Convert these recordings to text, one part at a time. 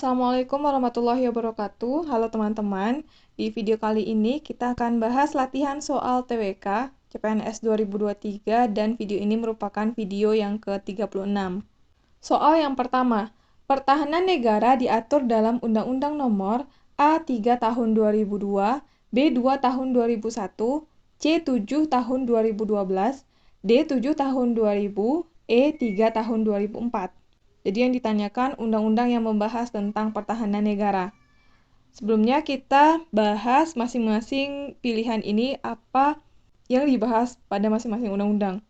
Assalamualaikum warahmatullahi wabarakatuh. Halo teman-teman, di video kali ini kita akan bahas latihan soal TWK CPNS 2023 dan video ini merupakan video yang ke-36. Soal yang pertama, pertahanan negara diatur dalam Undang-Undang Nomor A3 Tahun 2002, B2 Tahun 2001, C7 Tahun 2012, D7 Tahun 2000, E3 Tahun 2004. Jadi yang ditanyakan undang-undang yang membahas tentang pertahanan negara. Sebelumnya kita bahas masing-masing pilihan ini apa yang dibahas pada masing-masing undang-undang.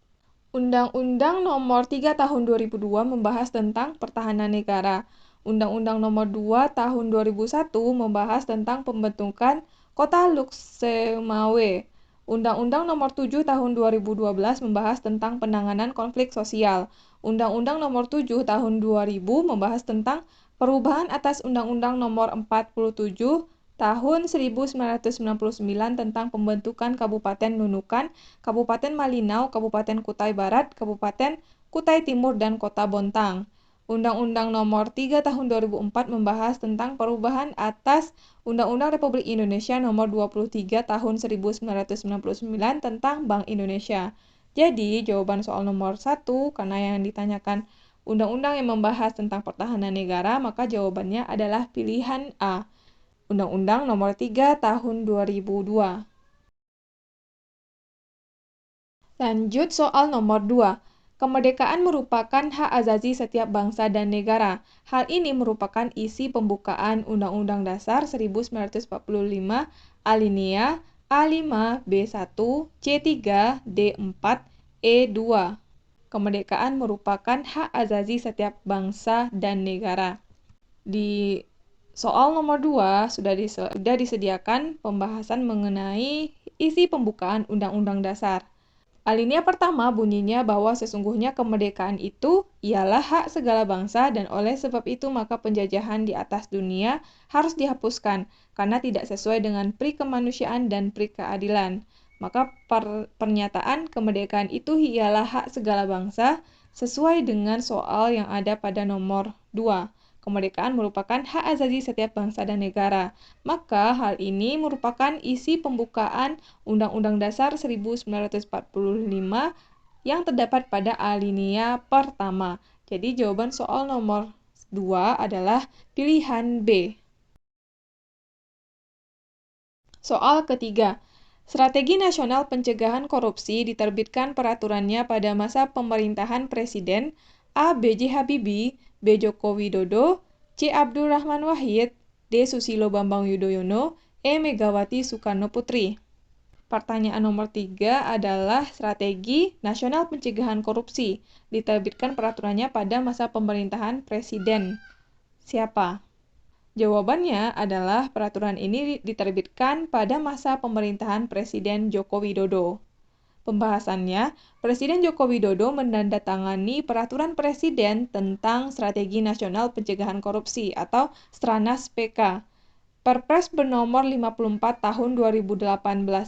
Undang-Undang Nomor 3 Tahun 2002 membahas tentang pertahanan negara. Undang-Undang Nomor 2 Tahun 2001 membahas tentang pembentukan Kota Luxemawe. Undang-Undang Nomor 7 Tahun 2012 membahas tentang penanganan konflik sosial. Undang-Undang Nomor 7 Tahun 2000 membahas tentang perubahan atas Undang-Undang Nomor 47 Tahun 1999 tentang pembentukan Kabupaten Nunukan, Kabupaten Malinau, Kabupaten Kutai Barat, Kabupaten Kutai Timur, dan Kota Bontang. Undang-Undang Nomor 3 Tahun 2004 membahas tentang perubahan atas Undang-Undang Republik Indonesia Nomor 23 Tahun 1999 tentang Bank Indonesia. Jadi, jawaban soal nomor 1, karena yang ditanyakan undang-undang yang membahas tentang pertahanan negara, maka jawabannya adalah pilihan A. Undang-Undang Nomor 3 Tahun 2002. Lanjut soal nomor 2. Kemerdekaan merupakan hak azazi setiap bangsa dan negara. Hal ini merupakan isi pembukaan Undang-Undang Dasar 1945 alinea A5, B1, C3, D4, E2. Kemerdekaan merupakan hak azazi setiap bangsa dan negara. Di soal nomor 2 sudah disediakan pembahasan mengenai isi pembukaan Undang-Undang Dasar. Alinea pertama bunyinya bahwa sesungguhnya kemerdekaan itu ialah hak segala bangsa dan oleh sebab itu maka penjajahan di atas dunia harus dihapuskan karena tidak sesuai dengan pri kemanusiaan dan pri keadilan. Maka pernyataan kemerdekaan itu ialah hak segala bangsa sesuai dengan soal yang ada pada nomor 2. Kemerdekaan merupakan hak azazi setiap bangsa dan negara. Maka hal ini merupakan isi pembukaan Undang-Undang Dasar 1945 yang terdapat pada alinea pertama. Jadi jawaban soal nomor 2 adalah pilihan B. Soal ketiga. Strategi Nasional Pencegahan Korupsi diterbitkan peraturannya pada masa pemerintahan Presiden A. B.J. Habibie, B. Joko Widodo, C. Abdurrahman Wahid, D. Susilo Bambang Yudhoyono, E. Megawati Soekarno Putri. Pertanyaan nomor 3 adalah Strategi Nasional Pencegahan Korupsi. Diterbitkan peraturannya pada masa pemerintahan Presiden. Siapa? Jawabannya adalah peraturan ini diterbitkan pada masa pemerintahan Presiden Joko Widodo. Pembahasannya, Presiden Joko Widodo menandatangani Peraturan Presiden tentang Strategi Nasional Pencegahan Korupsi atau Stranas PK. Perpres bernomor 54 tahun 2018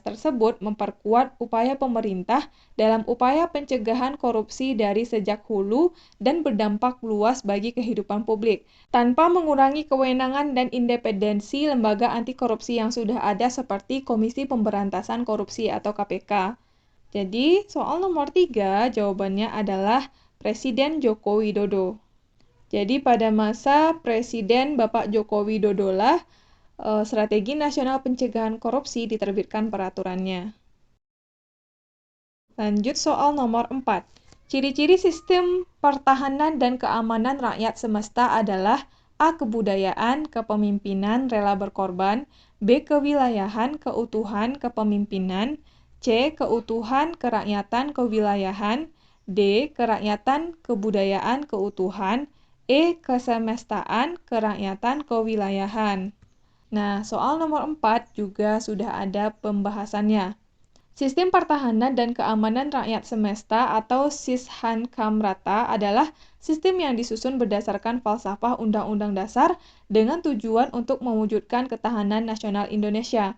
tersebut memperkuat upaya pemerintah dalam upaya pencegahan korupsi dari sejak hulu dan berdampak luas bagi kehidupan publik, tanpa mengurangi kewenangan dan independensi lembaga anti korupsi yang sudah ada seperti Komisi Pemberantasan Korupsi atau KPK. Jadi, soal nomor 3 jawabannya adalah Presiden Joko Widodo. Jadi, pada masa Presiden Bapak Joko Widodo lah Strategi Nasional Pencegahan Korupsi diterbitkan peraturannya. Lanjut soal nomor 4. Ciri-ciri sistem pertahanan dan keamanan rakyat semesta adalah A. Kebudayaan, kepemimpinan, rela berkorban, B. Kewilayahan, keutuhan, kepemimpinan, C. Keutuhan, kerakyatan, kewilayahan, D. Kerakyatan, kebudayaan, keutuhan, E. Kesemestaan, kerakyatan, kewilayahan. Nah, soal nomor 4 juga sudah ada pembahasannya. Sistem pertahanan dan keamanan rakyat semesta atau Sishankamrata adalah sistem yang disusun berdasarkan falsafah Undang-Undang Dasar dengan tujuan untuk mewujudkan ketahanan nasional Indonesia.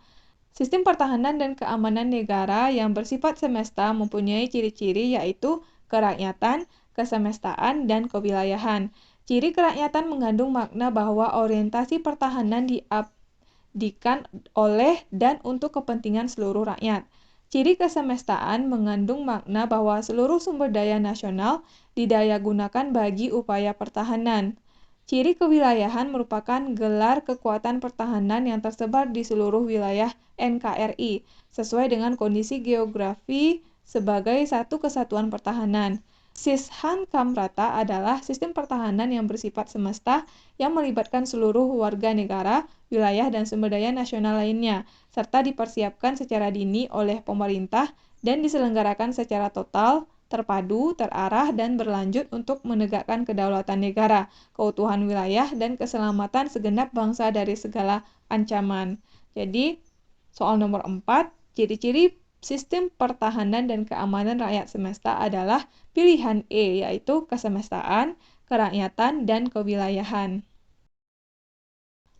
Sistem pertahanan dan keamanan negara yang bersifat semesta mempunyai ciri-ciri yaitu kerakyatan, kesemestaan, dan kewilayahan. Ciri kerakyatan mengandung makna bahwa orientasi pertahanan diabdikan oleh dan untuk kepentingan seluruh rakyat. Ciri kesemestaan mengandung makna bahwa seluruh sumber daya nasional didayagunakan bagi upaya pertahanan. Ciri kewilayahan merupakan gelar kekuatan pertahanan yang tersebar di seluruh wilayah NKRI, sesuai dengan kondisi geografi sebagai satu kesatuan pertahanan. Sishan Kamrata adalah sistem pertahanan yang bersifat semesta yang melibatkan seluruh warga negara, wilayah, dan sumber daya nasional lainnya, serta dipersiapkan secara dini oleh pemerintah dan diselenggarakan secara total, terpadu, terarah, dan berlanjut untuk menegakkan kedaulatan negara, keutuhan wilayah, dan keselamatan segenap bangsa dari segala ancaman. Jadi, soal nomor 4, ciri-ciri sistem pertahanan dan keamanan rakyat semesta adalah pilihan E, yaitu kesemestaan, kerakyatan, dan kewilayahan.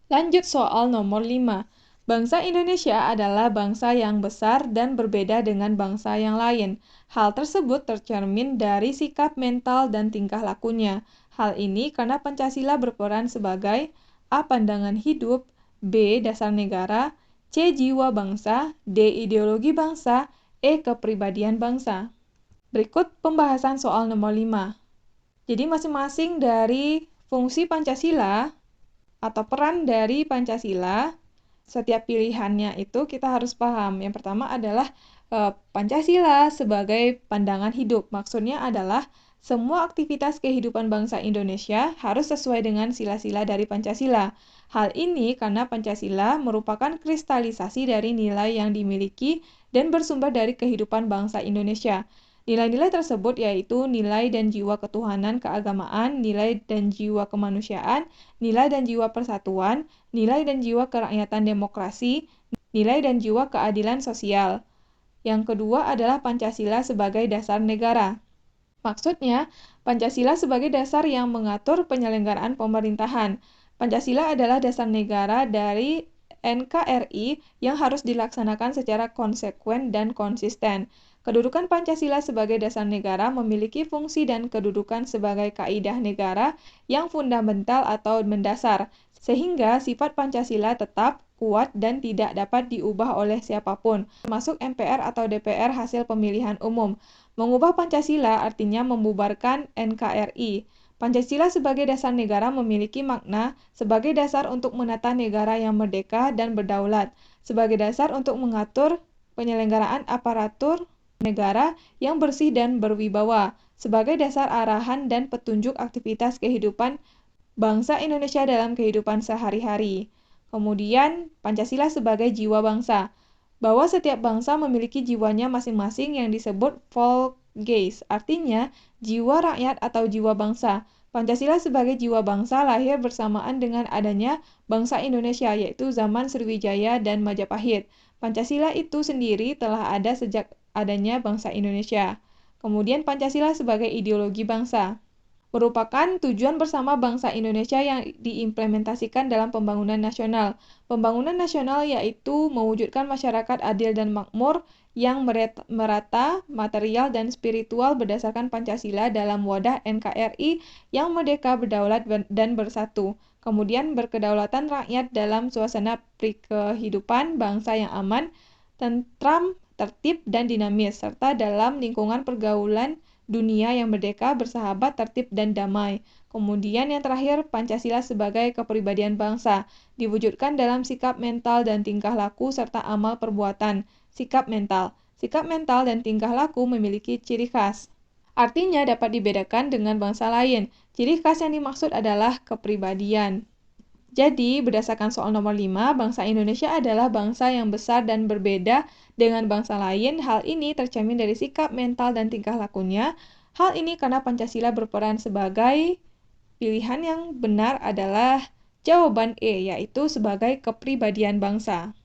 Lanjut soal nomor 5. Bangsa Indonesia adalah bangsa yang besar dan berbeda dengan bangsa yang lain. Hal tersebut tercermin dari sikap mental dan tingkah lakunya. Hal ini karena Pancasila berperan sebagai A. Pandangan hidup, B. Dasar negara, C. Jiwa bangsa, D. Ideologi bangsa, E. Kepribadian bangsa. Berikut pembahasan soal nomor 5. Jadi masing-masing dari fungsi Pancasila atau peran dari Pancasila, setiap pilihannya itu kita harus paham. Yang pertama adalah Pancasila sebagai pandangan hidup. Maksudnya adalah semua aktivitas kehidupan bangsa Indonesia harus sesuai dengan sila-sila dari Pancasila. Hal ini karena Pancasila merupakan kristalisasi dari nilai yang dimiliki dan bersumber dari kehidupan bangsa Indonesia. Nilai-nilai tersebut yaitu nilai dan jiwa ketuhanan keagamaan, nilai dan jiwa kemanusiaan, nilai dan jiwa persatuan, nilai dan jiwa kerakyatan demokrasi, nilai dan jiwa keadilan sosial. Yang kedua adalah Pancasila sebagai dasar negara. Maksudnya, Pancasila sebagai dasar yang mengatur penyelenggaraan pemerintahan. Pancasila adalah dasar negara dari NKRI yang harus dilaksanakan secara konsekuen dan konsisten. Kedudukan Pancasila sebagai dasar negara memiliki fungsi dan kedudukan sebagai kaidah negara yang fundamental atau mendasar, sehingga sifat Pancasila tetap, kuat, dan tidak dapat diubah oleh siapapun, termasuk MPR atau DPR hasil pemilihan umum. Mengubah Pancasila artinya membubarkan NKRI. Pancasila sebagai dasar negara memiliki makna sebagai dasar untuk menata negara yang merdeka dan berdaulat, sebagai dasar untuk mengatur penyelenggaraan aparatur negara yang bersih dan berwibawa, sebagai dasar arahan dan petunjuk aktivitas kehidupan bangsa Indonesia dalam kehidupan sehari-hari. Kemudian, Pancasila sebagai jiwa bangsa, bahwa setiap bangsa memiliki jiwanya masing-masing yang disebut Volksgeist, artinya jiwa rakyat atau jiwa bangsa. Pancasila sebagai jiwa bangsa lahir bersamaan dengan adanya bangsa Indonesia, yaitu zaman Sriwijaya dan Majapahit. Pancasila itu sendiri telah ada sejak adanya bangsa Indonesia. Kemudian Pancasila sebagai ideologi bangsa merupakan tujuan bersama bangsa Indonesia yang diimplementasikan dalam pembangunan nasional. Pembangunan nasional yaitu mewujudkan masyarakat adil dan makmur yang merata, material, dan spiritual berdasarkan Pancasila dalam wadah NKRI yang merdeka, berdaulat, dan bersatu. Kemudian berkedaulatan rakyat dalam suasana kehidupan bangsa yang aman, tentram, tertib, dan dinamis, serta dalam lingkungan pergaulan dunia yang merdeka, bersahabat, tertib, dan damai. Kemudian yang terakhir, Pancasila sebagai kepribadian bangsa, diwujudkan dalam sikap mental dan tingkah laku serta amal perbuatan. Sikap mental dan tingkah laku memiliki ciri khas. Artinya dapat dibedakan dengan bangsa lain. Ciri khas yang dimaksud adalah kepribadian. Jadi, berdasarkan soal nomor 5, bangsa Indonesia adalah bangsa yang besar dan berbeda dengan bangsa lain. Hal ini tercermin dari sikap, mental, dan tingkah lakunya. Hal ini karena Pancasila berperan sebagai pilihan yang benar adalah jawaban E, yaitu sebagai kepribadian bangsa.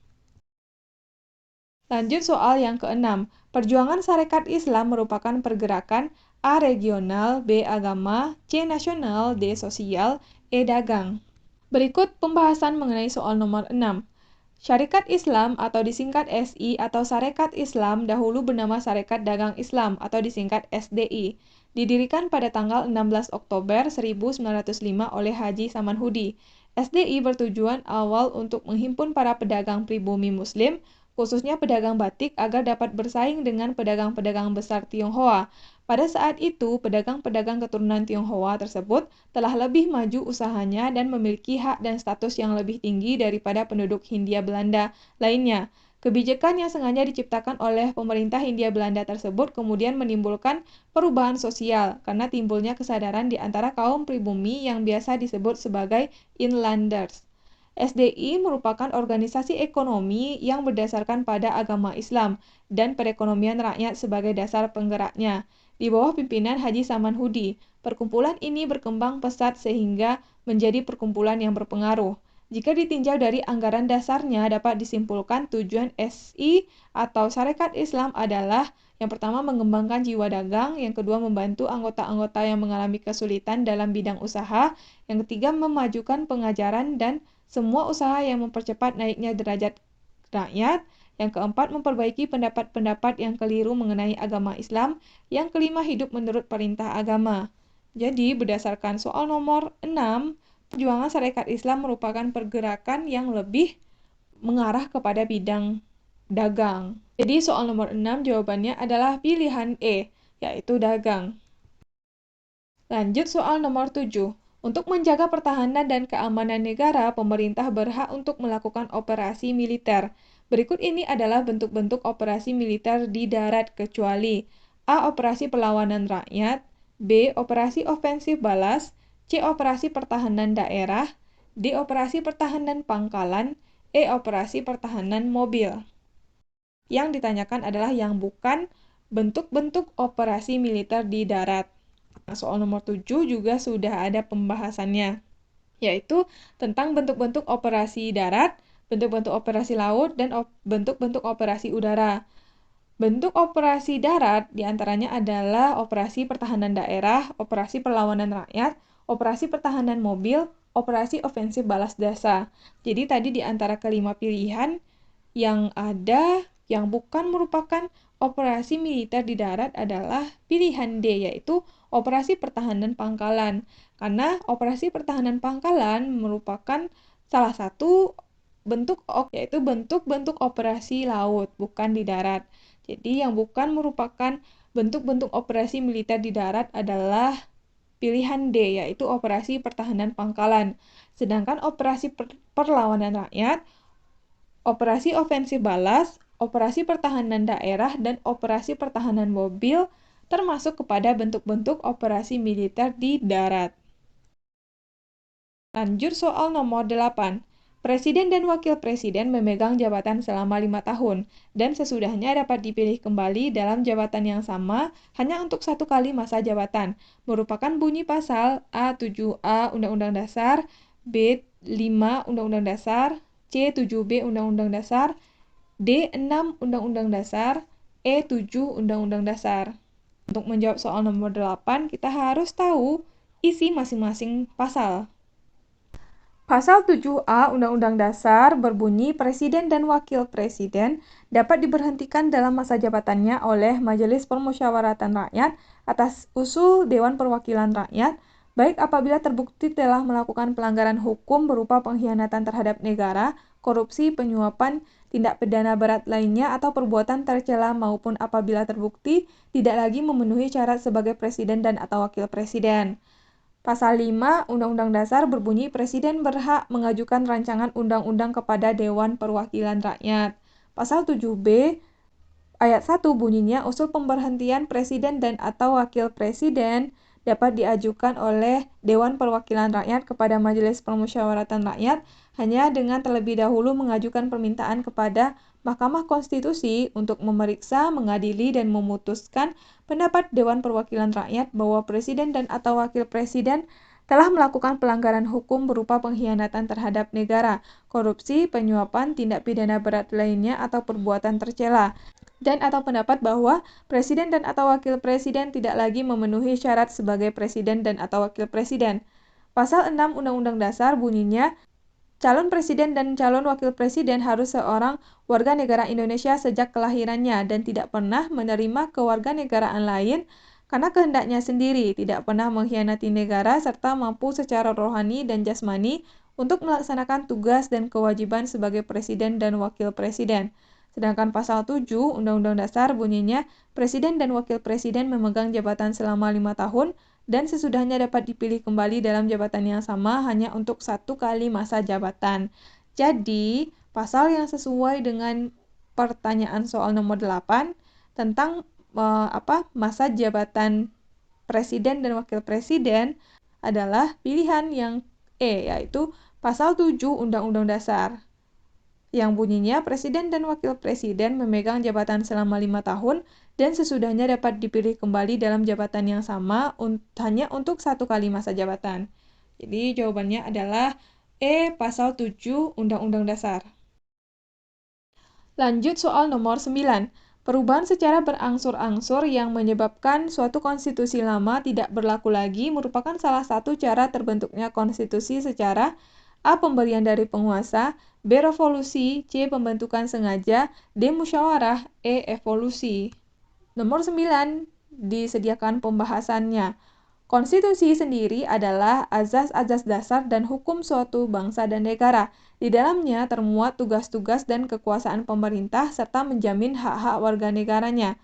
Lanjut soal yang ke-6. Perjuangan Sarekat Islam merupakan pergerakan A. Regional, B. Agama, C. Nasional, D. Sosial, E. Dagang. Berikut pembahasan mengenai soal nomor 6. Syarikat Islam atau disingkat SI atau Sarekat Islam dahulu bernama Sarekat Dagang Islam atau disingkat SDI. Didirikan pada tanggal 16 Oktober 1905 oleh Haji Samanhudi. SDI bertujuan awal untuk menghimpun para pedagang pribumi Muslim, khususnya pedagang batik agar dapat bersaing dengan pedagang-pedagang besar Tionghoa. Pada saat itu, pedagang-pedagang keturunan Tionghoa tersebut telah lebih maju usahanya dan memiliki hak dan status yang lebih tinggi daripada penduduk Hindia Belanda lainnya. Kebijakan yang sengaja diciptakan oleh pemerintah Hindia Belanda tersebut kemudian menimbulkan perubahan sosial karena timbulnya kesadaran di antara kaum pribumi yang biasa disebut sebagai inlanders. SDI merupakan organisasi ekonomi yang berdasarkan pada agama Islam dan perekonomian rakyat sebagai dasar penggeraknya. Di bawah pimpinan Haji Samanhudi, perkumpulan ini berkembang pesat sehingga menjadi perkumpulan yang berpengaruh. Jika ditinjau dari anggaran dasarnya, dapat disimpulkan tujuan SI atau Sarekat Islam adalah yang pertama mengembangkan jiwa dagang, yang kedua membantu anggota-anggota yang mengalami kesulitan dalam bidang usaha, yang ketiga memajukan pengajaran dan semua usaha yang mempercepat naiknya derajat rakyat, yang keempat memperbaiki pendapat-pendapat yang keliru mengenai agama Islam, yang kelima hidup menurut perintah agama. Jadi, berdasarkan soal nomor 6, perjuangan Sarekat Islam merupakan pergerakan yang lebih mengarah kepada bidang dagang. Jadi, soal nomor 6 jawabannya adalah pilihan E, yaitu dagang. Lanjut soal nomor 7. Untuk menjaga pertahanan dan keamanan negara, pemerintah berhak untuk melakukan operasi militer. Berikut ini adalah bentuk-bentuk operasi militer di darat kecuali A. Operasi perlawanan rakyat, B. Operasi ofensif balas, C. Operasi pertahanan daerah, D. Operasi pertahanan pangkalan, E. Operasi pertahanan mobil. Yang ditanyakan adalah yang bukan bentuk-bentuk operasi militer di darat. Nah, soal nomor 7 juga sudah ada pembahasannya, yaitu tentang bentuk-bentuk operasi darat, bentuk-bentuk operasi laut, dan bentuk-bentuk operasi udara. Bentuk operasi darat diantaranya adalah operasi pertahanan daerah, operasi perlawanan rakyat, operasi pertahanan mobil, operasi ofensif balas jasa. Jadi tadi di antara kelima pilihan yang ada yang bukan merupakan operasi militer di darat adalah pilihan D, yaitu operasi pertahanan pangkalan. Karena operasi pertahanan pangkalan merupakan salah satu bentuk yaitu bentuk-bentuk operasi laut, bukan di darat. Jadi yang bukan merupakan bentuk-bentuk operasi militer di darat adalah pilihan D, yaitu operasi pertahanan pangkalan. Sedangkan operasi perlawanan rakyat, operasi ofensif balas, operasi pertahanan daerah, dan operasi pertahanan mobil termasuk kepada bentuk-bentuk operasi militer di darat. Lanjut soal nomor 8. Presiden dan Wakil Presiden memegang jabatan selama 5 tahun, dan sesudahnya dapat dipilih kembali dalam jabatan yang sama hanya untuk 1 kali masa jabatan, merupakan bunyi pasal A7A Undang-Undang Dasar, B5 Undang-Undang Dasar, C7B Undang-Undang Dasar, D6 Undang-Undang Dasar, E7 Undang-Undang Dasar. Untuk menjawab soal nomor 8, kita harus tahu isi masing-masing pasal. Pasal 7A Undang-Undang Dasar berbunyi Presiden dan Wakil Presiden dapat diberhentikan dalam masa jabatannya oleh Majelis Permusyawaratan Rakyat atas usul Dewan Perwakilan Rakyat, baik apabila terbukti telah melakukan pelanggaran hukum berupa pengkhianatan terhadap negara, korupsi, penyuapan, tindak pidana berat lainnya atau perbuatan tercela maupun apabila terbukti tidak lagi memenuhi syarat sebagai presiden dan atau wakil presiden. Pasal 5 Undang-Undang Dasar berbunyi Presiden berhak mengajukan rancangan undang-undang kepada Dewan Perwakilan Rakyat. Pasal 7B ayat 1 bunyinya usul pemberhentian presiden dan atau wakil presiden dapat diajukan oleh Dewan Perwakilan Rakyat kepada Majelis Permusyawaratan Rakyat hanya dengan terlebih dahulu mengajukan permintaan kepada Mahkamah Konstitusi untuk memeriksa, mengadili, dan memutuskan pendapat Dewan Perwakilan Rakyat bahwa presiden dan atau wakil presiden telah melakukan pelanggaran hukum berupa pengkhianatan terhadap negara, korupsi, penyuapan, tindak pidana berat lainnya, atau perbuatan tercela, dan atau pendapat bahwa presiden dan atau wakil presiden tidak lagi memenuhi syarat sebagai presiden dan atau wakil presiden. Pasal 6 Undang-Undang Dasar bunyinya, Calon presiden dan calon wakil presiden harus seorang warga negara Indonesia sejak kelahirannya dan tidak pernah menerima kewarganegaraan lain karena kehendaknya sendiri, tidak pernah mengkhianati negara, serta mampu secara rohani dan jasmani untuk melaksanakan tugas dan kewajiban sebagai presiden dan wakil presiden. Sedangkan pasal 7 Undang-Undang Dasar bunyinya, presiden dan wakil presiden memegang jabatan selama 5 tahun dan sesudahnya dapat dipilih kembali dalam jabatan yang sama hanya untuk 1 kali masa jabatan. Jadi, pasal yang sesuai dengan pertanyaan soal nomor 8 tentang masa jabatan presiden dan wakil presiden adalah pilihan yang E, yaitu pasal 7 Undang-Undang Dasar yang bunyinya presiden dan wakil presiden memegang jabatan selama 5 tahun dan sesudahnya dapat dipilih kembali dalam jabatan yang sama hanya untuk 1 kali masa jabatan. Jadi jawabannya adalah E, pasal 7 Undang-Undang Dasar. Lanjut soal nomor 9. Perubahan secara berangsur-angsur yang menyebabkan suatu konstitusi lama tidak berlaku lagi merupakan salah satu cara terbentuknya konstitusi secara A. Pemberian dari penguasa, B. Revolusi, C. Pembentukan sengaja, D. Musyawarah, E. Evolusi. Nomor 9 disediakan pembahasannya. Konstitusi sendiri adalah azas-azas dasar dan hukum suatu bangsa dan negara. Di dalamnya termuat tugas-tugas dan kekuasaan pemerintah serta menjamin hak-hak warga negaranya.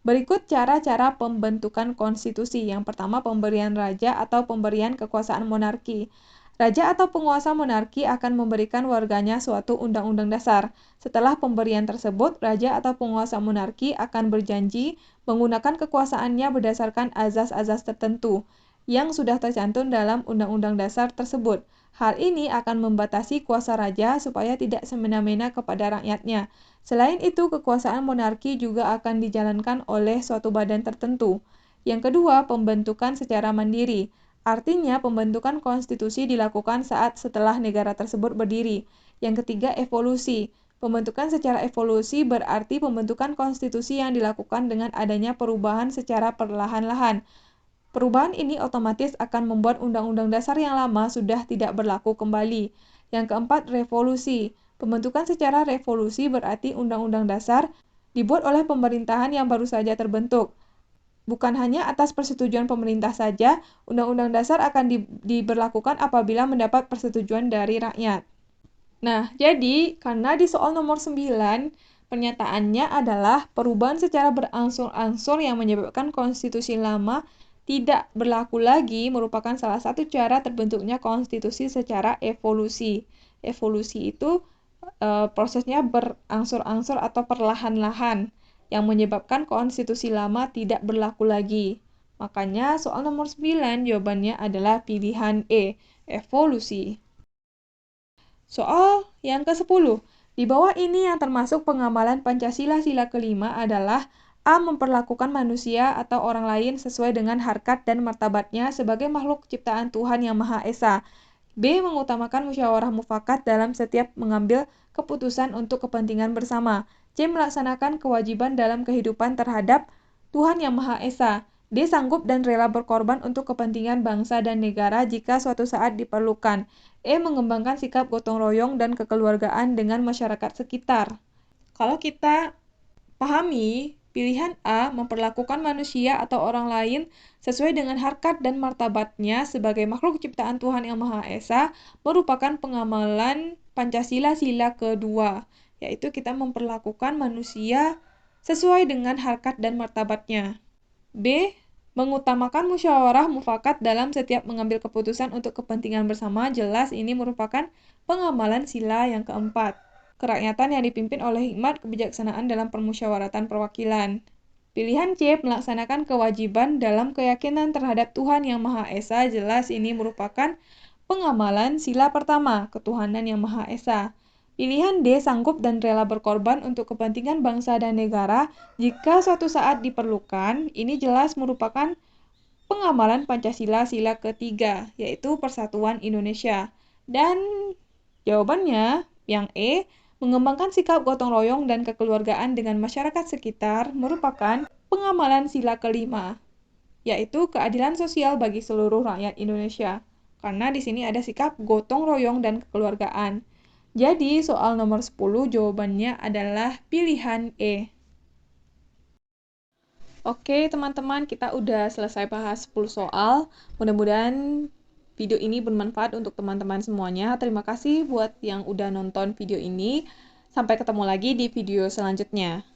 Berikut cara-cara pembentukan konstitusi. Yang pertama, pemberian raja atau pemberian kekuasaan monarki. Raja atau penguasa monarki akan memberikan warganya suatu undang-undang dasar. Setelah pemberian tersebut, raja atau penguasa monarki akan berjanji menggunakan kekuasaannya berdasarkan azas-azas tertentu yang sudah tercantum dalam undang-undang dasar tersebut. Hal ini akan membatasi kuasa raja supaya tidak semena-mena kepada rakyatnya. Selain itu, kekuasaan monarki juga akan dijalankan oleh suatu badan tertentu. Yang kedua, pembentukan secara mandiri. Artinya, pembentukan konstitusi dilakukan saat setelah negara tersebut berdiri. Yang ketiga, evolusi. Pembentukan secara evolusi berarti pembentukan konstitusi yang dilakukan dengan adanya perubahan secara perlahan-lahan. Perubahan ini otomatis akan membuat undang-undang dasar yang lama sudah tidak berlaku kembali. Yang keempat, revolusi. Pembentukan secara revolusi berarti undang-undang dasar dibuat oleh pemerintahan yang baru saja terbentuk. Bukan hanya atas persetujuan pemerintah saja, undang-undang dasar akan diberlakukan apabila mendapat persetujuan dari rakyat. Nah, jadi karena di soal nomor 9, pernyataannya adalah perubahan secara berangsur-angsur yang menyebabkan konstitusi lama tidak berlaku lagi merupakan salah satu cara terbentuknya konstitusi secara evolusi. Evolusi itu prosesnya berangsur-angsur atau perlahan-lahan yang menyebabkan konstitusi lama tidak berlaku lagi. Makanya soal nomor 9 jawabannya adalah pilihan E, evolusi. Soal yang ke-10. Di bawah ini yang termasuk pengamalan Pancasila sila kelima adalah A. Memperlakukan manusia atau orang lain sesuai dengan harkat dan martabatnya sebagai makhluk ciptaan Tuhan Yang Maha Esa. B. Mengutamakan musyawarah mufakat dalam setiap mengambil keputusan untuk kepentingan bersama. C. Melaksanakan kewajiban dalam kehidupan terhadap Tuhan Yang Maha Esa. D. Sanggup dan rela berkorban untuk kepentingan bangsa dan negara jika suatu saat diperlukan. E. Mengembangkan sikap gotong royong dan kekeluargaan dengan masyarakat sekitar. Kalau kita pahami, pilihan A, memperlakukan manusia atau orang lain sesuai dengan harkat dan martabatnya sebagai makhluk ciptaan Tuhan Yang Maha Esa, merupakan pengamalan Pancasila sila kedua, yaitu kita memperlakukan manusia sesuai dengan harkat dan martabatnya. B. Mengutamakan musyawarah mufakat dalam setiap mengambil keputusan untuk kepentingan bersama. Jelas ini merupakan pengamalan sila yang keempat. Kerakyatan yang dipimpin oleh hikmat kebijaksanaan dalam permusyawaratan perwakilan. Pilihan C. Melaksanakan kewajiban dalam keyakinan terhadap Tuhan Yang Maha Esa. Jelas ini merupakan pengamalan sila pertama, ketuhanan Yang Maha Esa. Pilihan D. Sanggup dan rela berkorban untuk kepentingan bangsa dan negara jika suatu saat diperlukan. Ini jelas merupakan pengamalan Pancasila sila ketiga, yaitu Persatuan Indonesia. Dan jawabannya yang E. Mengembangkan sikap gotong royong dan kekeluargaan dengan masyarakat sekitar merupakan pengamalan sila kelima, yaitu keadilan sosial bagi seluruh rakyat Indonesia. karena di sini ada sikap gotong royong dan kekeluargaan. Jadi, soal nomor 10 jawabannya adalah pilihan E. Oke, teman-teman, kita udah selesai bahas 10 soal. Mudah-mudahan video ini bermanfaat untuk teman-teman semuanya. Terima kasih buat yang udah nonton video ini. Sampai ketemu lagi di video selanjutnya.